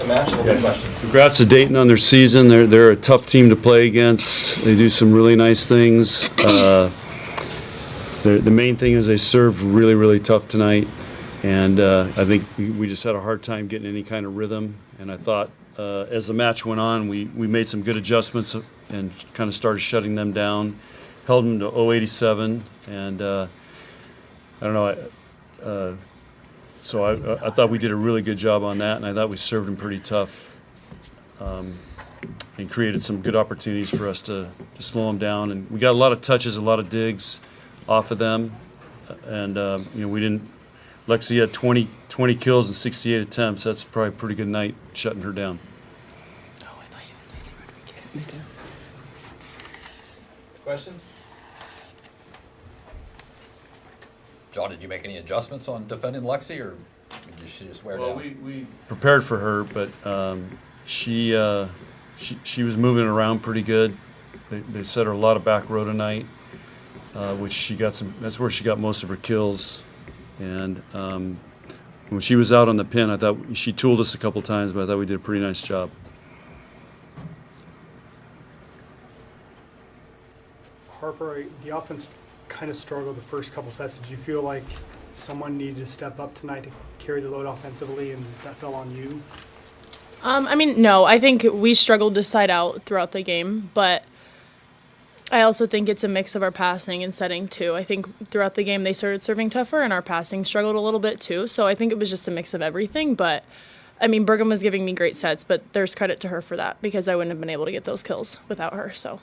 the match and we'll get questions. Congrats to Dayton on their season. They're a tough team to play against. They do some really nice things. The main thing is they served really, really tough tonight. And I think we just had a hard time getting any kind of rhythm. And I thought as the match went on, we made some good adjustments and kind of started shutting them down. Held them to 087. And I don't know. So I thought we did a really good job on that, and I thought we served them pretty tough and created some good opportunities for us to slow them down. And we got a lot of touches, a lot of digs off of them. And, we didn't – Lexi had 20 kills and 68 attempts. That's probably a pretty good night shutting her down. Oh, I thought you were Lexi Rodriguez. Me too. Questions? John, did you make any adjustments on defending Lexi, or did she just wear down? Well, we prepared for her, but she was moving around pretty good. They set her a lot of back row tonight, which she got some. That's where she got most of her kills. And when she was out on the pin, I thought she tooled us a couple times, but I thought we did a pretty nice job. Harper, the offense kind of struggled the first couple sets. Did you feel like someone needed to step up tonight to carry the load offensively, and that fell on you? No. I think we struggled to side out throughout the game, but I also think it's a mix of our passing and setting, too. I think throughout the game they started serving tougher, and our passing struggled a little bit, too. So I think it was just a mix of everything. But, Bergam was giving me great sets, but there's credit to her for that because I wouldn't have been able to get those kills without her, so.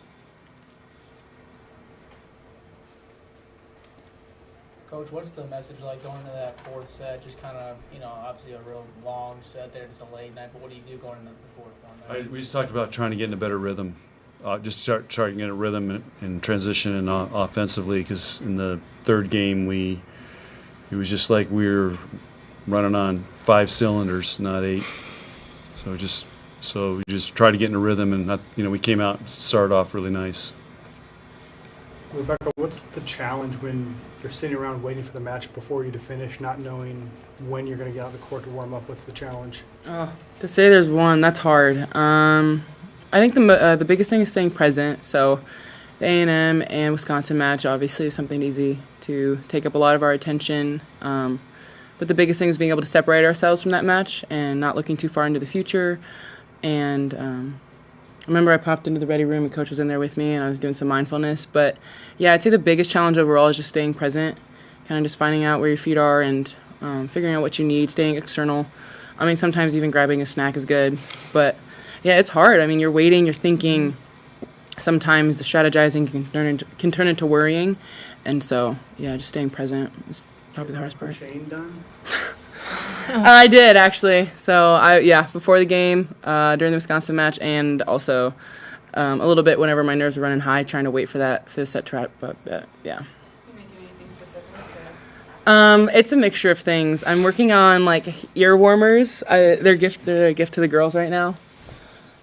Coach, what's the message like going into that fourth set? Just kind of, obviously a real long set there. It's a late night, but what do you do going into the fourth one? We just talked about trying to get in a better rhythm. Just start trying to get a rhythm and transition and offensively, because in the third game it was just like we were running on 5 cylinders, not 8. So we just tried to get in a rhythm, and we came out and started off really nice. Rebekah, what's the challenge when you're sitting around waiting for the match before you to finish, not knowing when you're going to get out of the court to warm up? What's the challenge? To say there's one, that's hard. I think the biggest thing is staying present. So the A&M and Wisconsin match obviously is something easy to take up a lot of our attention. But the biggest thing is being able to separate ourselves from that match and not looking too far into the future. And I remember I popped into the ready room and Coach was in there with me and I was doing some mindfulness. But yeah, I'd say the biggest challenge overall is just staying present, kind of just finding out where your feet are and figuring out what you need, staying external. Sometimes even grabbing a snack is good. But yeah, it's hard. You're waiting, you're thinking. Sometimes the strategizing can turn into worrying. And so, yeah, just staying present is probably the hardest part. Shane done? I did, actually. So, before the game, during the Wisconsin match, and also a little bit whenever my nerves were running high, trying to wait for the set to wrap up. But, yeah. You making anything specific? It's a mixture of things. I'm working on, ear warmers. They're a gift to the girls right now.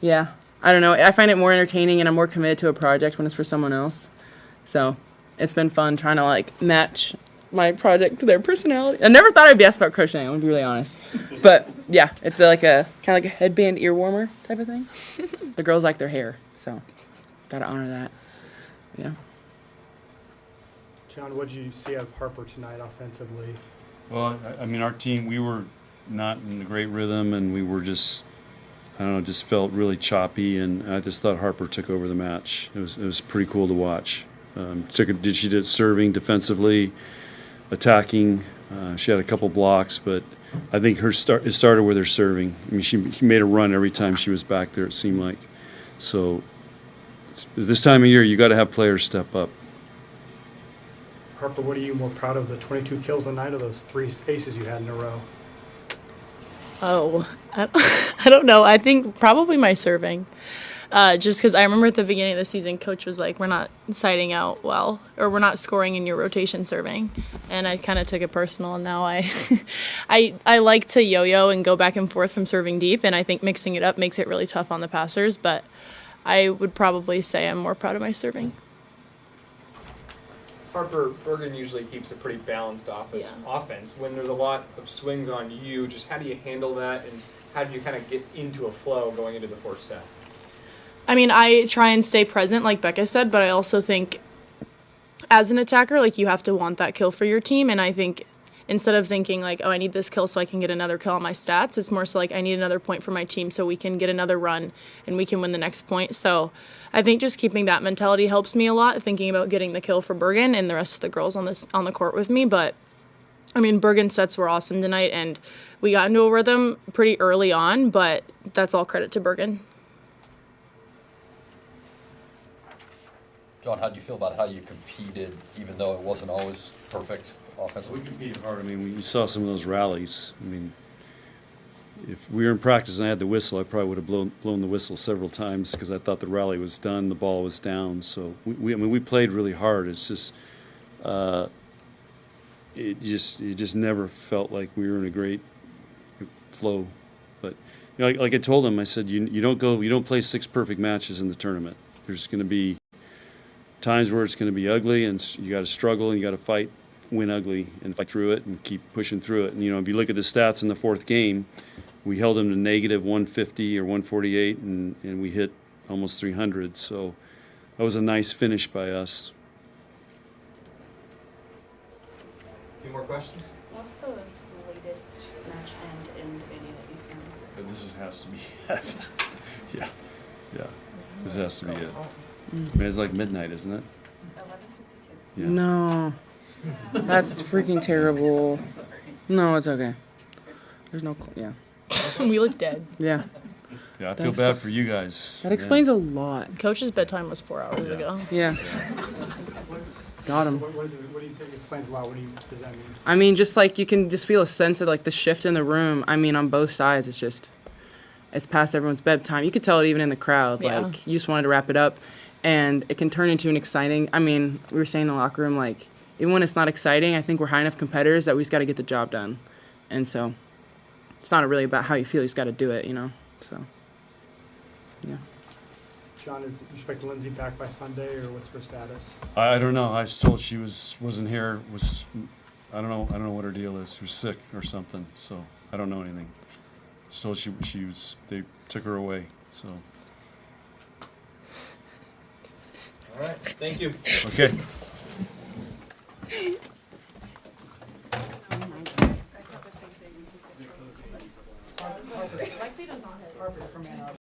Yeah. I don't know. I find it more entertaining, and I'm more committed to a project when it's for someone else. So it's been fun trying to, match my project to their personality. I never thought I'd be asked about crocheting, I'm going to be really honest. But, yeah, it's kind of like a headband ear warmer type of thing. The girls like their hair, so got to honor that. Yeah. John, what did you see out of Harper tonight offensively? Well, our team, we were not in a great rhythm, and we were just felt really choppy, and I just thought Harper took over the match. It was pretty cool to watch. She did serving, defensively, attacking. She had a couple blocks, but I think it started with her serving. She made a run every time she was back there, it seemed like. So this time of year, you got to have players step up. Harper, what are you more proud of, the 22 kills a night or those 3 aces you had in a row? Oh, I don't know. I think probably my serving. Just because I remember at the beginning of the season, Coach was like, we're not siding out well, or we're not scoring in your rotation serving. And I kind of took it personal, and now I like to yo-yo and go back and forth from serving deep, and I think mixing it up makes it really tough on the passers, but I would probably say I'm more proud of my serving. Harper Bergen usually keeps a pretty balanced offense. When there's a lot of swings on you, just how do you handle that? And how did you kind of get into a flow going into the fourth set? I mean, I try and stay present, like Becca said, but I also think as an attacker, like, you have to want that kill for your team. And I think instead of thinking, like, oh, I need this kill so I can get another kill on my stats, it's more so like, I need another point for my team so we can get another run and we can win the next point. So I think just keeping that mentality helps me a lot, thinking about getting the kill for Bergen and the rest of the girls on the court with me. But I mean, Bergen's sets were awesome tonight, and we got into a rhythm pretty early on, but that's all credit to Bergen. John, how do you feel about how you competed, even though it wasn't always perfect offensively? We competed hard. I mean, you saw some of those rallies. I mean, if we were in practice and I had the whistle, I probably would have blown the whistle several times because I thought the rally was done, the ball was down. So we played really hard. It's just it just never felt like we were in a great flow. But you know, like I told him, I said you don't play 6 perfect matches in the tournament. There's going to be times where it's going to be ugly, and you got to struggle and you got to fight, win ugly, and fight through it and keep pushing through it. And you know, if you look at the stats in the fourth game, we held them to negative 150 or 148, and we hit almost 300. So that was a nice finish by us. Any more questions? What's the latest match end in video that you can? This has to be yeah. This has to be it. I mean, it's like midnight, isn't it? 11:52. Yeah. No. That's freaking terrible. No, it's okay. There's no, yeah. We look dead. Yeah. Yeah, I feel bad for you guys. That explains a lot. Coach's bedtime was 4 hours ago. Yeah. Got him. What do you think explains a lot? What does that mean? I mean, just like you can just feel a sense of like the shift in the room. I mean, on both sides, it's past everyone's bedtime. You could tell it even in the crowd. Yeah. Like, you just wanted to wrap it up. And it can turn into an exciting, I mean, we were saying in the locker room, like, even when it's not exciting, I think we're high enough competitors that we just got to get the job done. And so it's not really about how you feel. You just got to do it, you know? So, yeah. John, is expect Lindsay back by Sunday, or what's her status? I don't know. I was told she wasn't here. I don't know what her deal is. She was sick or something. So I don't know anything. I was told she was. They took her away. So All right, thank you. okay.